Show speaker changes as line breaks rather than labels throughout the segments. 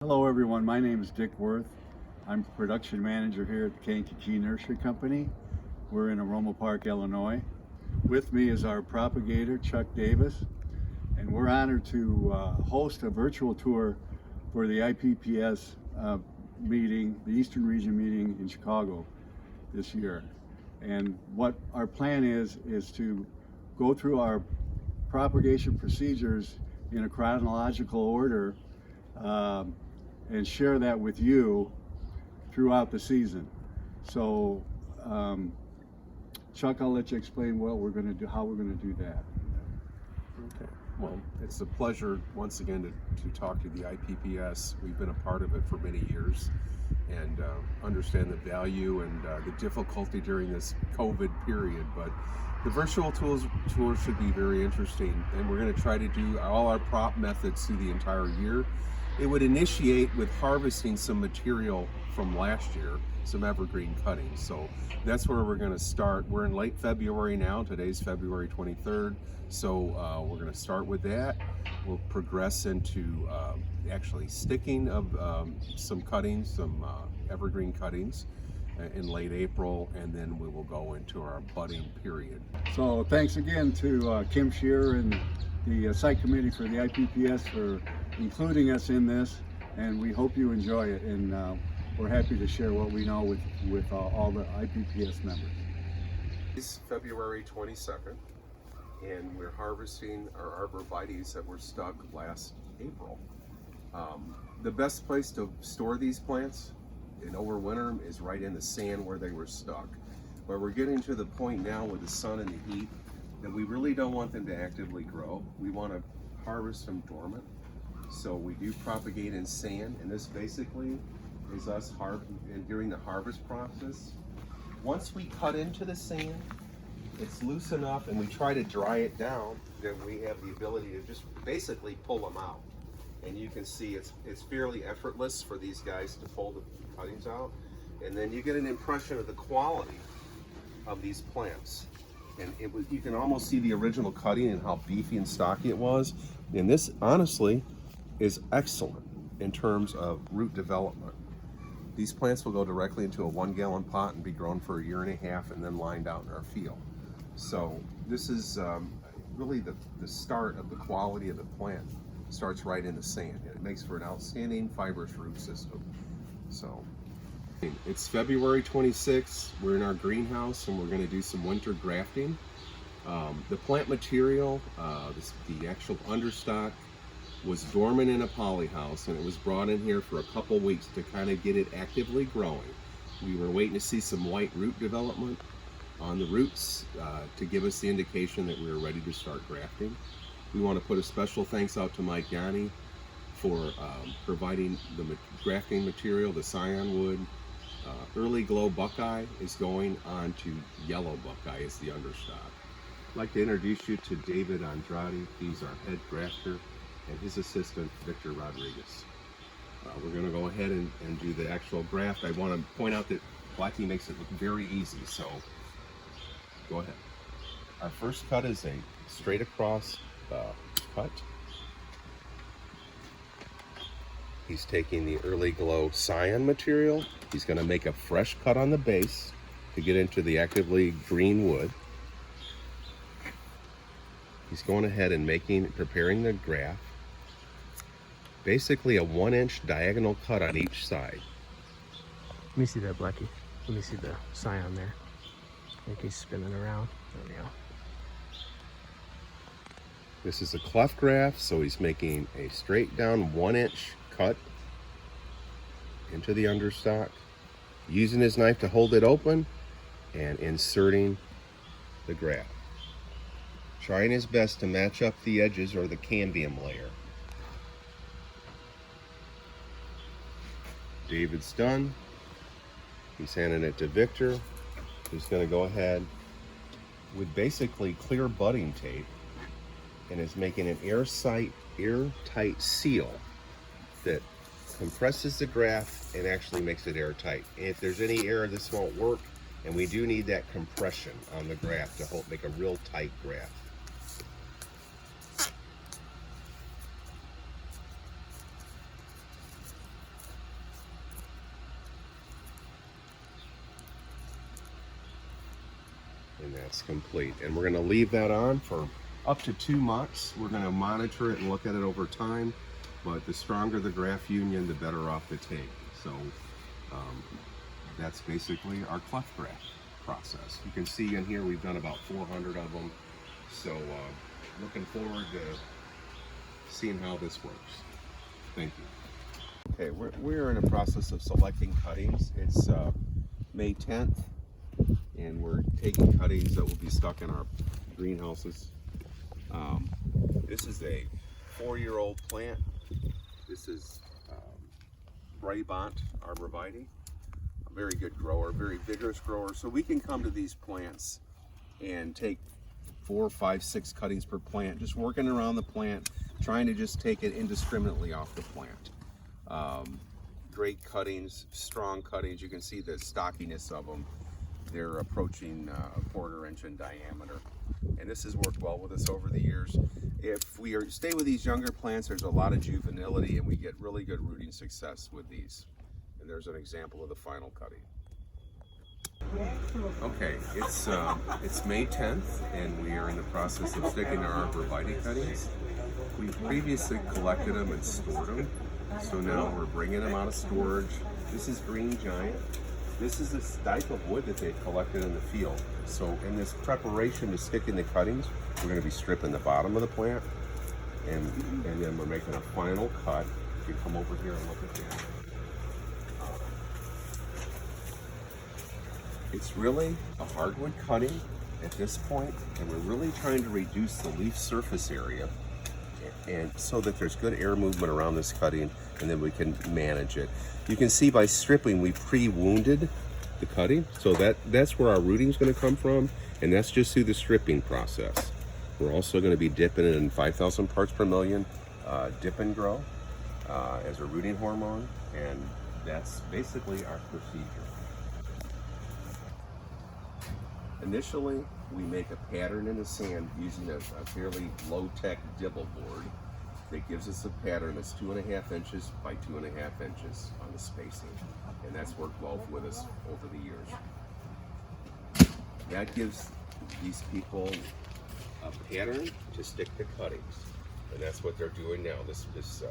Hello everyone, my name is Dick Worth. I'm production manager here at the Kankakee Nursery Company. We're in Aroma Park, Illinois. With me is our propagator, Chuck Davis, and we're honored to host a virtual tour for the IPPS meeting, the Eastern Region meeting in Chicago this year. And what our plan is to go through our propagation procedures in a chronological order and share that with you throughout the season. So, Chuck, I'll let you explain what we're going to do, how we're going to do that.
Okay. Well, it's a pleasure once again to talk to the IPPS. We've been a part of it for many years and understand the value and the difficulty during this COVID period. But the virtual tour should be very interesting, and we're going to try to do all our prop methods through the entire year. It would initiate with harvesting some material from last year, some evergreen cuttings. So that's where we're going to start. We're in late February now. Today's February 23rd. So we're going to start with that. We'll progress into actually sticking of some cuttings, some evergreen cuttings in late April, and then we will go into our budding period.
So thanks again to Kim Shearer and the site committee for the IPPS for including us in this, and we hope you enjoy it, and we're happy to share what we know with all the IPPS members.
It's February 22nd, and we're harvesting our arborvitaes that were stuck last April. The best place to store these plants and overwinter them is right in the sand where they were stuck. But we're getting to the point now with the sun and the heat that we really don't want them to actively grow. We want to harvest them dormant. So we do propagate in sand, and this basically is us during the harvest process. Once we cut into the sand, it's loose enough and we try to dry it down, then we have the ability to just basically pull them out. And you can see it's fairly effortless for these guys to pull the cuttings out. And then you get an impression of the quality of these plants. And you can almost see the original cutting and how beefy and stocky it was. And this, honestly, is excellent in terms of root development. These plants will go directly into a 1-gallon pot and be grown for a year and a half and then lined out in our field. So this is really the start of the quality of the plant. It starts right in the sand, and it makes for an outstanding fibrous root system. So it's February 26th. We're in our greenhouse and we're going to do some winter grafting. The plant material, the actual understock, was dormant in a polyhouse, and it was brought in here for a couple weeks to kind of get it actively growing. We were waiting to see some white root development on the roots to give us the indication that we were ready to start grafting. We want to put a special thanks out to Mike Yanni for providing the grafting material, the scion wood. Early glow buckeye is going on to yellow buckeye as the understock. I'd like to introduce you to David Andrade. He's our head grafter, and his assistant, Victor Rodriguez. We're going to go ahead and do the actual graft. I want to point out that Blackie makes it look very easy, so go ahead. Our first cut is a straight across cut. He's taking the early glow scion material. He's going to make a fresh cut on the base to get into the actively green wood. He's going ahead and preparing the graft. Basically a 1-inch diagonal cut on each side.
Let me see that, Blackie. Let me see the scion there. I think he's spinning around. There we go.
This is a cleft graft, so he's making a straight down 1-inch cut into the understock, using his knife to hold it open and inserting the graft. Trying his best to match up the edges or the cambium layer. David's done. He's handing it to Victor, who's going to go ahead with basically clear budding tape and is making an airtight seal that compresses the graft and actually makes it airtight. If there's any air, this won't work, and we do need that compression on the graft to make a real tight graft. that's complete. And we're going to leave that on for up to 2 months. We're going to monitor it and look at it over time, but the stronger the graft union, the better off the take. So that's basically our cleft graft process. You can see in here we've done about 400 of them. So looking forward to seeing how this works. Thank you. Okay, we're in a process of selecting cuttings. It's May 10th, and we're taking cuttings that will be stuck in our greenhouses. This is a 4-year-old plant. This is Brabant arborvitae, a very good grower, very vigorous grower. So we can come to these plants and take 4, 5, 6 cuttings per plant, just working around the plant, trying to just take it indiscriminately off the plant. Great cuttings, strong cuttings. You can see the stockiness of them. They're approaching a 1/4 inch in diameter. And this has worked well with us over the years. If we stay with these younger plants, there's a lot of juvenility and we get really good rooting success with these. And there's an example of the final cutting. Okay, it's May 10th and we are in the process of sticking our arborvitae cuttings. We previously collected them and stored them. So now we're bringing them out of storage. This is Green Giant. This is a stipe of wood that they've collected in the field. So in this preparation to stick in the cuttings, we're going to be stripping the bottom of the plant, and then we're making a final cut. You come over here and look at that. It's really a hardwood cutting at this point, and we're really trying to reduce the leaf surface area, and so that there's good air movement around this cutting, and then we can manage it. You can see by stripping, we pre-wounded the cutting, so that's where our rooting is going to come from, and that's just through the stripping process. We're also going to be dipping it in 5,000 parts per million dip and grow as a rooting hormone, and that's basically our procedure. Initially, we make a pattern in the sand using a fairly low-tech dibble board that gives us a pattern that's 2.5 inches by 2.5 inches on the spacing. And that's worked well with us over the years. That gives these people a pattern to stick to cuttings. And that's what they're doing now. This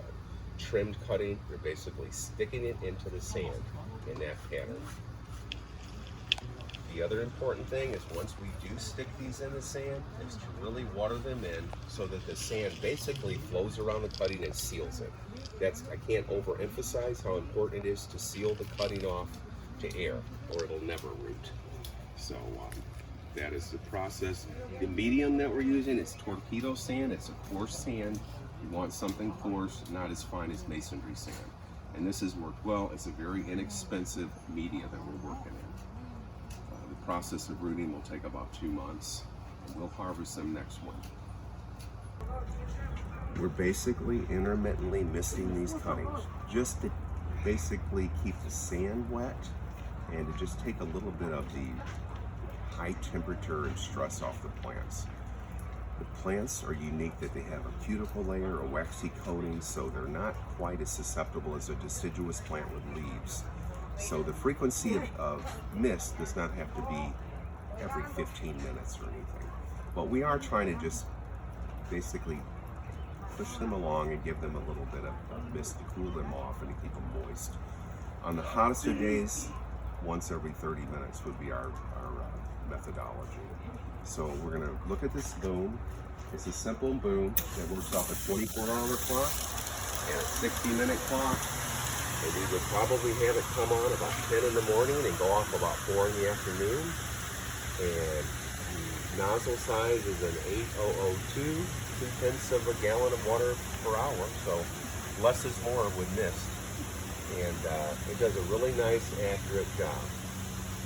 trimmed cutting, they're basically sticking it into the sand in that pattern. The other important thing is once we do stick these in the sand is to really water them in so that the sand basically flows around the cutting and seals it. I can't overemphasize how important it is to seal the cutting off to air or it'll never root. So that is the process. The medium that we're using is torpedo sand. It's a coarse sand. You want something coarse, not as fine as masonry sand. And this has worked well. It's a very inexpensive media that we're working in. The process of rooting will take about 2 months, and we'll harvest them next winter. We're basically intermittently misting these cuttings just to basically keep the sand wet and to just take a little bit of the high temperature and stress off the plants. The plants are unique that they have a cuticle layer, a waxy coating, so they're not quite as susceptible as a deciduous plant with leaves. So the frequency of mist does not have to be every 15 minutes or anything. But we are trying to just basically push them along and give them a little bit of mist to cool them off and to keep them moist. On the hottest of days, once every 30 minutes would be our methodology. So we're going to look at this boom. It's a simple boom that works off a 24-hour clock and a 60-minute clock. And we would probably have it come on about 10 in the morning and go off about 4 in the afternoon. And the nozzle size is an 8002, 2/10 of a gallon of water per hour. So less is more with mist. And it does a really nice, accurate job.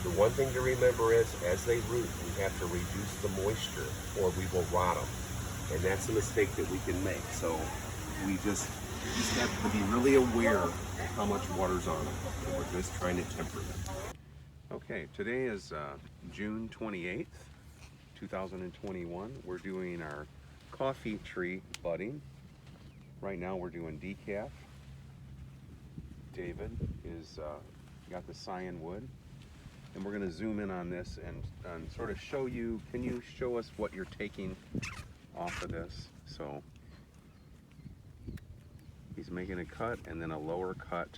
The one thing to remember is, as they root, we have to reduce the moisture or we will rot them. And that's a mistake that we can make. So we just have to be really aware of how much water's on them. And we're just trying to temper them. Okay, today is June 28th, 2021. We're doing our coffee tree budding. Right now we're doing decaf. David is got the cyan wood.
And we're going to zoom in on this and sort of show you, can you show us what you're taking off of this? So he's making a cut and then a lower cut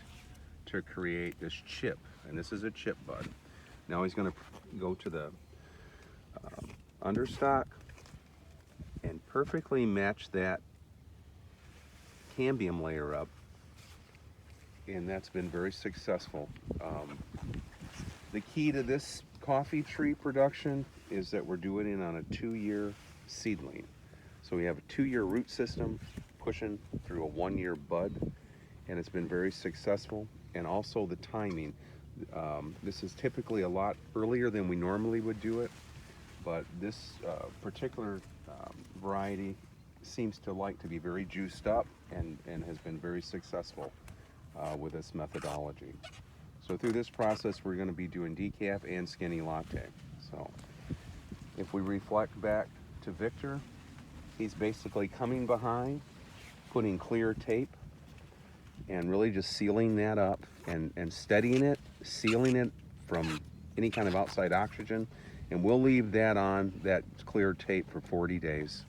to create this chip, and this is a chip bud. Now he's going to go to the understock and perfectly match that cambium layer up, and that's been very successful. The key to this coffee tree production is that we're doing it on a 2-year seedling. So we have a 2-year root system pushing through a 1-year bud, and it's been very successful. And also the timing. This is typically a lot earlier than we normally would do it, but this particular variety seems to like to be very juiced up and has been very successful with this methodology. So through this process, we're going to be doing decaf and skinny latte. So if we reflect back to Victor, he's basically coming behind, putting clear tape, and really just sealing that up and steadying it, sealing it from any kind of outside oxygen. And we'll leave that on, that clear tape, for 40 days.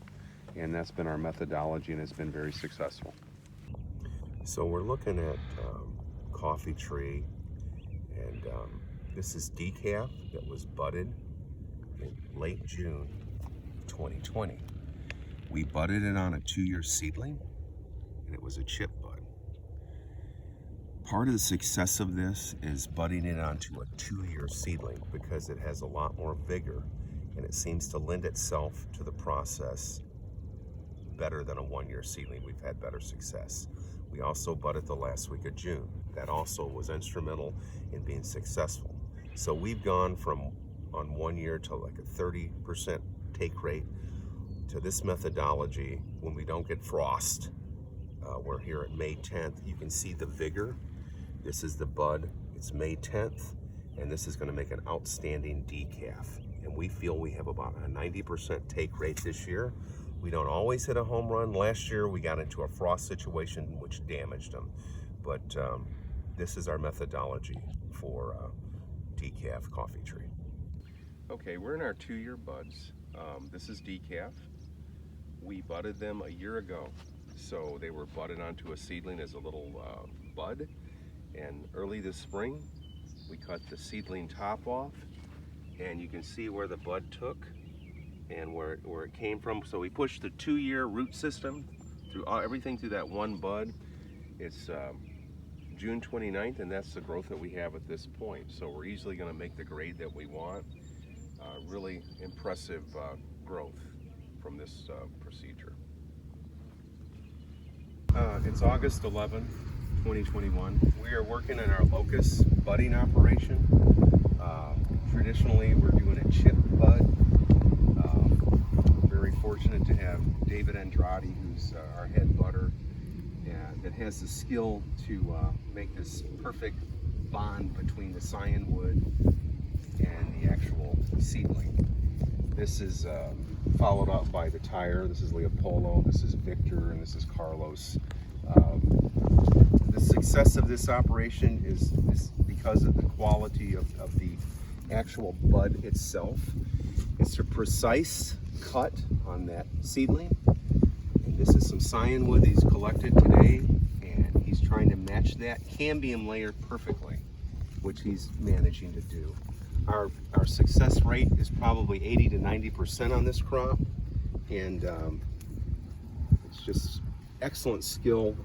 And that's been our methodology, and it's been very successful. So we're looking at coffee tree, and this is decaf that was budded in late June 2020. We budded it on a 2-year seedling, and it was a chip bud. Part of the success of this is budding it onto a 2-year seedling because it has a lot more vigor, and it seems to lend itself to the process better than a 1-year seedling. We've had better success. We also budded the last week of June. That also was instrumental in being successful. So we've gone from on 1 year to like a 30% take rate to this methodology when we don't get frost. We're here at May 10th. You can see the vigor. This is the bud. It's May 10th, and this is going to make an outstanding decaf. And we feel we have about a 90% take rate this year. We don't always hit a home run. Last year we got into a frost situation which damaged them. But this is our methodology for decaf coffee tree. Okay, we're in our 2-year buds. This is decaf. We budded them a year ago. So they were budded onto a seedling as a little bud. And early this spring, we cut the seedling top off, and you can see where the bud took and where it came from. So we pushed the 2-year root system through everything through that one bud. It's June 29th, and that's the growth that we have at this point. So we're easily going to make the grade that we want. Really impressive growth from this procedure. It's August 11, 2021. We are working in our locust budding operation. Traditionally, we're doing a chip bud. Very fortunate to have David Andrade, who's our head budder, that has the skill to make this perfect bond between the cyan wood and the actual seedling. This is followed up by the tire. This is Leopoldo, this is Victor, and this is Carlos. The success of this operation is because of the quality of the actual bud itself. It's a precise cut on that seedling. And this is some cyan wood he's collected today, and he's trying to match that cambium layer perfectly, which he's managing to do. Our success rate is probably 80 to 90% on this crop, and it's just excellent skill.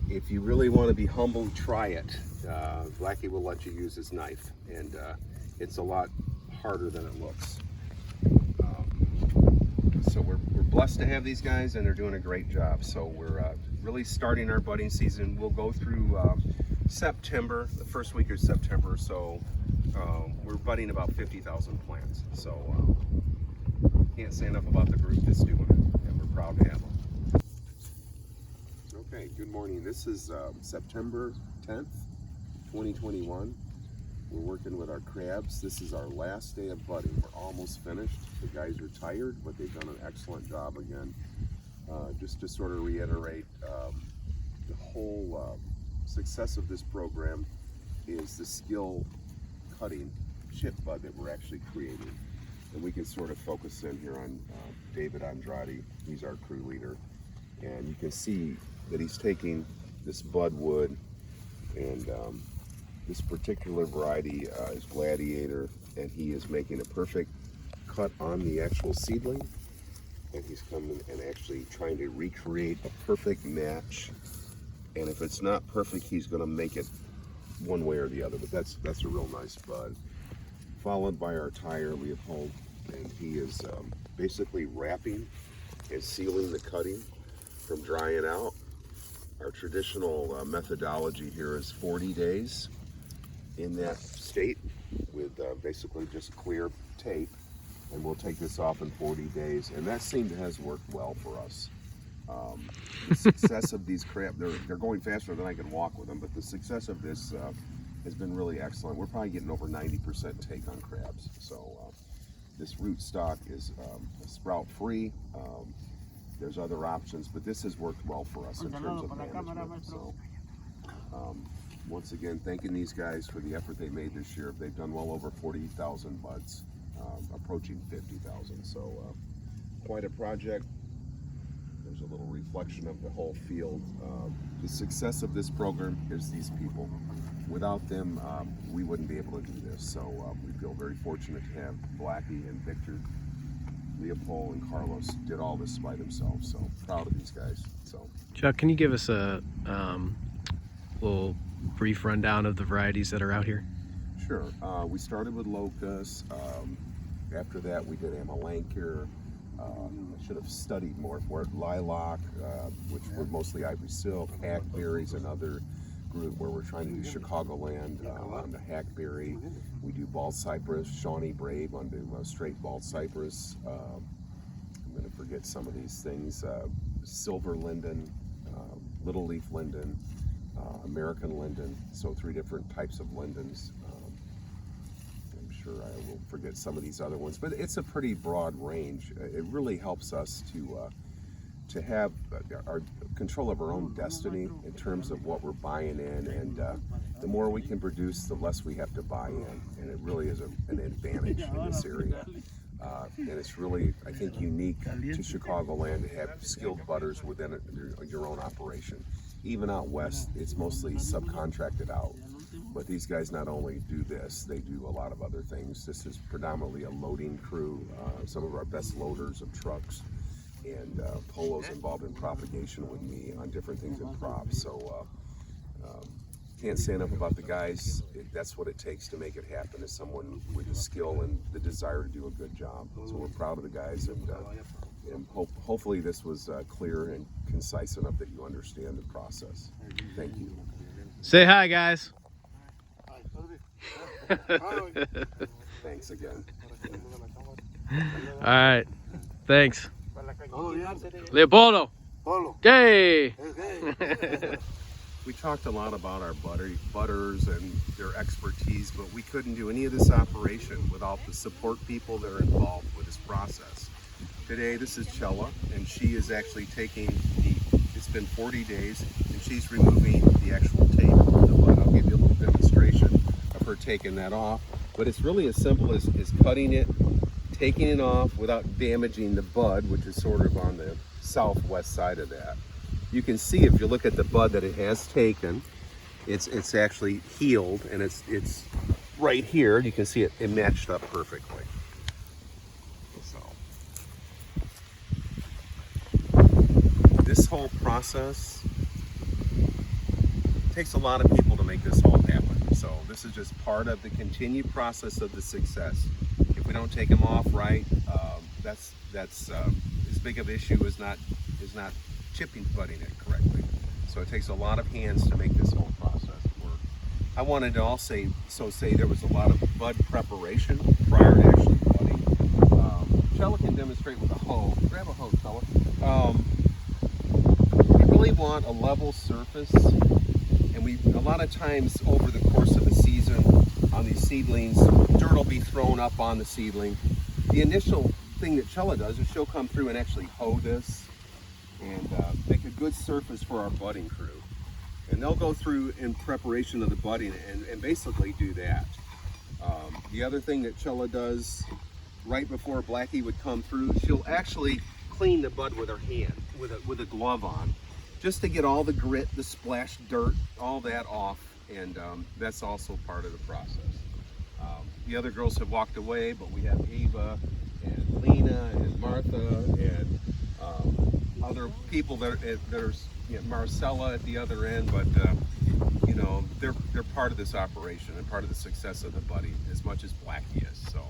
If you really want to be humble, try it. Blackie will let you use his knife, and it's a lot harder than it looks. So we're blessed to have these guys, and they're doing a great job. So we're really starting our budding season. We'll go through September, the first week of September. So we're budding about 50,000 plants. So can't say enough about the group that's doing it, and we're proud to have them. Okay, good morning. This is September 10th, 2021. We're working with our crabs. This is our last day of budding. We're almost finished. The guys are tired, but they've done an excellent job again. Just to sort of reiterate, the whole success of this program is the skill cutting chip bud that we're actually creating. And we can sort of focus in here on David Andrade. He's our crew leader. And you can see that he's taking this bud wood, and this particular variety is Gladiator, and he is making a perfect cut on the actual seedling. And he's coming and actually trying to recreate a perfect match. And if it's not perfect, he's going to make it one way or the other. But that's a real nice bud. Followed by our tire, Leopold, and he is basically wrapping and sealing the cutting from drying out. Our traditional methodology here is 40 days in that state with basically just clear tape, and we'll take this off in 40 days, and that has worked well for us. The success of these crab, they're going faster than I can walk with them, but the success of this has been really excellent. We're probably getting over 90% take on crabs. So this root stock is sprout free. There's other options, but this has worked well for us in terms of management. So once again, thanking these guys for the effort they made this year. They've done well over 40,000 buds, approaching 50,000. So quite a project. There's a little reflection of the whole field. The success of this program is these people. Without them, we wouldn't be able to do this. So we feel very fortunate to have Blackie and Victor, Leopold and Carlos did all this by themselves. So proud of these guys. So
Chuck, can you give us a little brief rundown of the varieties that are out here?
sure. We started with locust. After that, we did Amelanchier. I should have studied more for it. Lilac, which were mostly ivory silk, hackberries, another group where we're trying to do Chicagoland on the hackberry. We do bald cypress, Shawnee Brave on the straight bald cypress. I'm going to forget some of these things. Silver linden, little leaf linden, American linden. So 3 different types of lindens. I'm sure I will forget some of these other ones, but it's a pretty broad range. It really helps us to have our control of our own destiny in terms of what we're buying in, and the more we can produce, the less we have to buy in, and it really is an advantage in this area. And it's really, I think, unique to Chicagoland to have skilled budders within your own operation. Even out west, it's mostly subcontracted out. But these guys not only do this, they do a lot of other things. This is predominantly a loading crew, some of our best loaders of trucks, and Polo's involved in propagation with me on different things in props. So can't say enough about the guys. That's what it takes to make it happen, is someone with the skill and the desire to do a good job. So we're proud of the guys, and hopefully this was clear and concise enough that you understand the process. Thank you.
Say hi, guys.
Thanks again.
All right. Thanks. Leopoldo. Yay!
We talked a lot about our butters and their expertise, but we couldn't do any of this operation without the support people that are involved with this process. Today, this is Chella, and she is actually taking it's been 40 days, and she's removing the actual tape of the bud. I'll give you a little demonstration of her taking that off, but it's really as simple as cutting it, taking it off without damaging the bud, which is sort of on the southwest side of that. You can see, if you look at the bud that it has taken, it's actually healed, and it's right here. You can see it matched up perfectly. So this whole process takes a lot of people to make this all happen. So this is just part of the continued process of the success. If we don't take them off right, that's as big of an issue is not chipping budding it correctly. So it takes a lot of hands to make this whole process work. I wanted to also say there was a lot of bud preparation prior to actually budding. Chella can demonstrate with a hoe. Grab a hoe, Chella. We really want a level surface, and a lot of times over the course of the season on these seedlings, dirt will be thrown up on the seedling. The initial thing that Chella does is she'll come through and actually hoe this and make a good surface for our budding crew. And they'll go through in preparation of the budding and basically do that.
The other thing that Chella does right before Blackie would come through, she'll actually clean the bud with her hand, with a glove on, just to get all the grit, the splash dirt, all that off, and that's also part of the process. The other girls have walked away, but we have Ava and Lena and Martha and other people that are Marcella at the other end, but you know, they're part of this operation and part of the success of the buddy as much as Blackie is. So.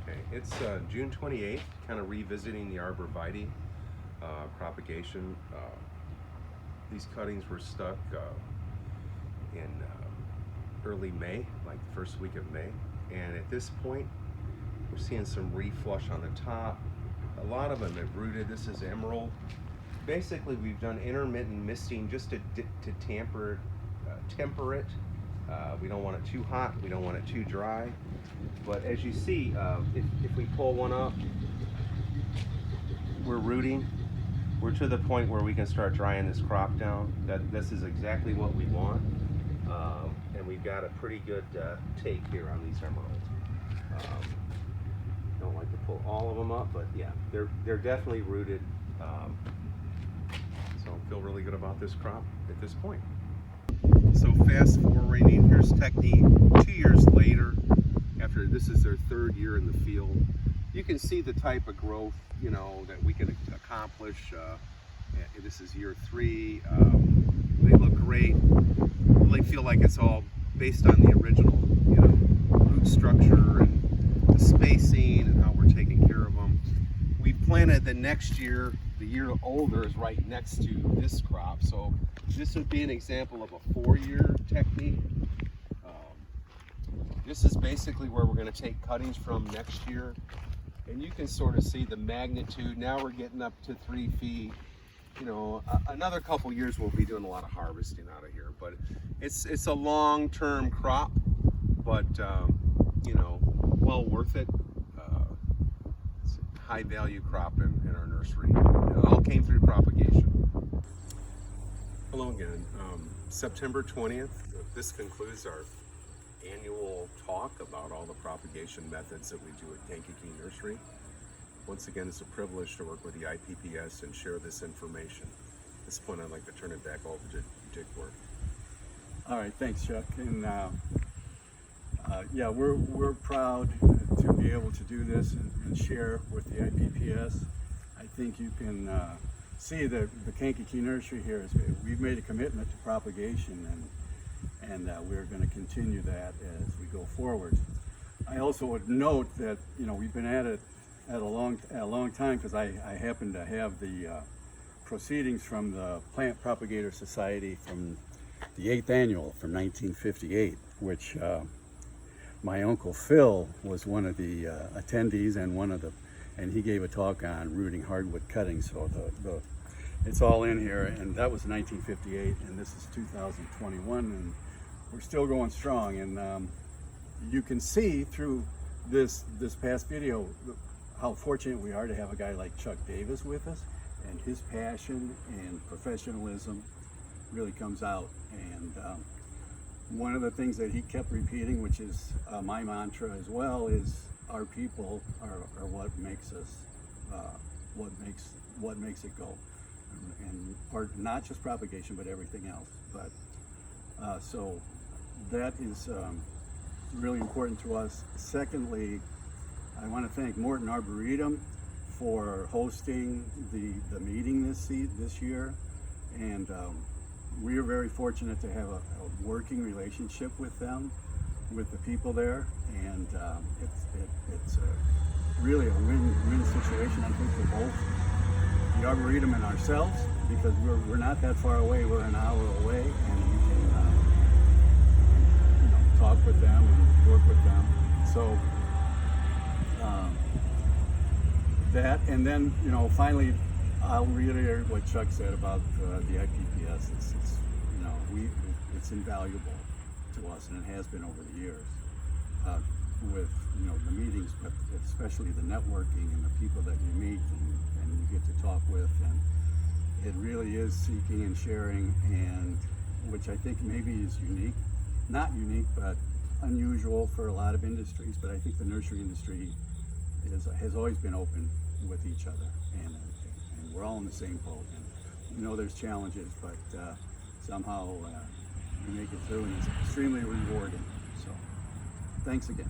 Okay, it's June 28th, kind of revisiting the arborvitae propagation. These cuttings were stuck in early May, like the first week of May, and at this point we're seeing some reflush on the top. A lot of them have rooted. This is emerald. Basically, we've done intermittent misting just to temper it. We don't want it too hot, we don't want it too dry. But as you see, if we pull one up, we're rooting. We're to the point where we can start drying this crop down. This is exactly what we want. And we've got a pretty good take here on these emeralds. Don't like to pull all of them up, but yeah, they're definitely rooted. So I feel really good about this crop at this point. So fast forwarding, here's Technique 2 years later, after this is their third year in the field. You can see the type of growth, you know, that we can accomplish. This is year 3. They look great. Really feel like it's all based on the original, you know, root structure and the spacing and how we're taking care of them. We planted the next year, the year older is right next to this crop, so this would be an example of a 4-year technique. This is basically where we're going to take cuttings from next year, and you can sort of see the magnitude. Now we're getting up to 3 feet. You know, another couple years we'll be doing a lot of harvesting out of here, but it's a long-term crop, but you know, well worth it. It's a high-value crop in our nursery. It all came through propagation. Hello again. September 20th. This concludes our annual talk about all the propagation methods that we do at Kankakee Nursery. Once again, it's a privilege to work with the IPPS and share this information. At this point, I'd like to turn it back over to Dick Worth.
All right, thanks, Chuck. And yeah, we're proud to be able to do this and share with the IPPS. I think you can see that the Kankakee Nursery here we've made a commitment to propagation, and we're going to continue that as we go forward. I also would note that, you know, we've been at it a long time, because I happen to have the proceedings from the Plant Propagator Society from the 8th annual from 1958, which my uncle Phil was one of the attendees and he gave a talk on rooting hardwood cuttings. So it's all in here, and that was 1958, and this is 2021, and we're still going strong. And you can see through this past video how fortunate we are to have a guy like Chuck Davis with us, and his passion and professionalism really comes out. And one of the things that he kept repeating, which is my mantra as well, is our people are what makes us, what makes it go, and part, not just propagation, but everything else. But so that is really important to us. Secondly, I want to thank Morton Arboretum for hosting the meeting this year, and we are very fortunate to have a working relationship with them, with the people there, and it's really a win-win situation, I think, for both the Arboretum and ourselves, because we're not that far away. We're an hour away, and we can you know, talk with them and work with them. So that, and then, you know, finally, I'll reiterate what Chuck said about the IPPS. It's you know, it's invaluable to us, and it has been over the years. with the meetings, but especially the networking and the people that you meet and you get to talk with, and it really is seeking and sharing, and which I think maybe is unique, not unique, but unusual for a lot of industries. But I think the nursery industry has always been open with each other, and we're all in the same boat. And there's challenges, but somehow we make it through, and it's extremely rewarding. So thanks again.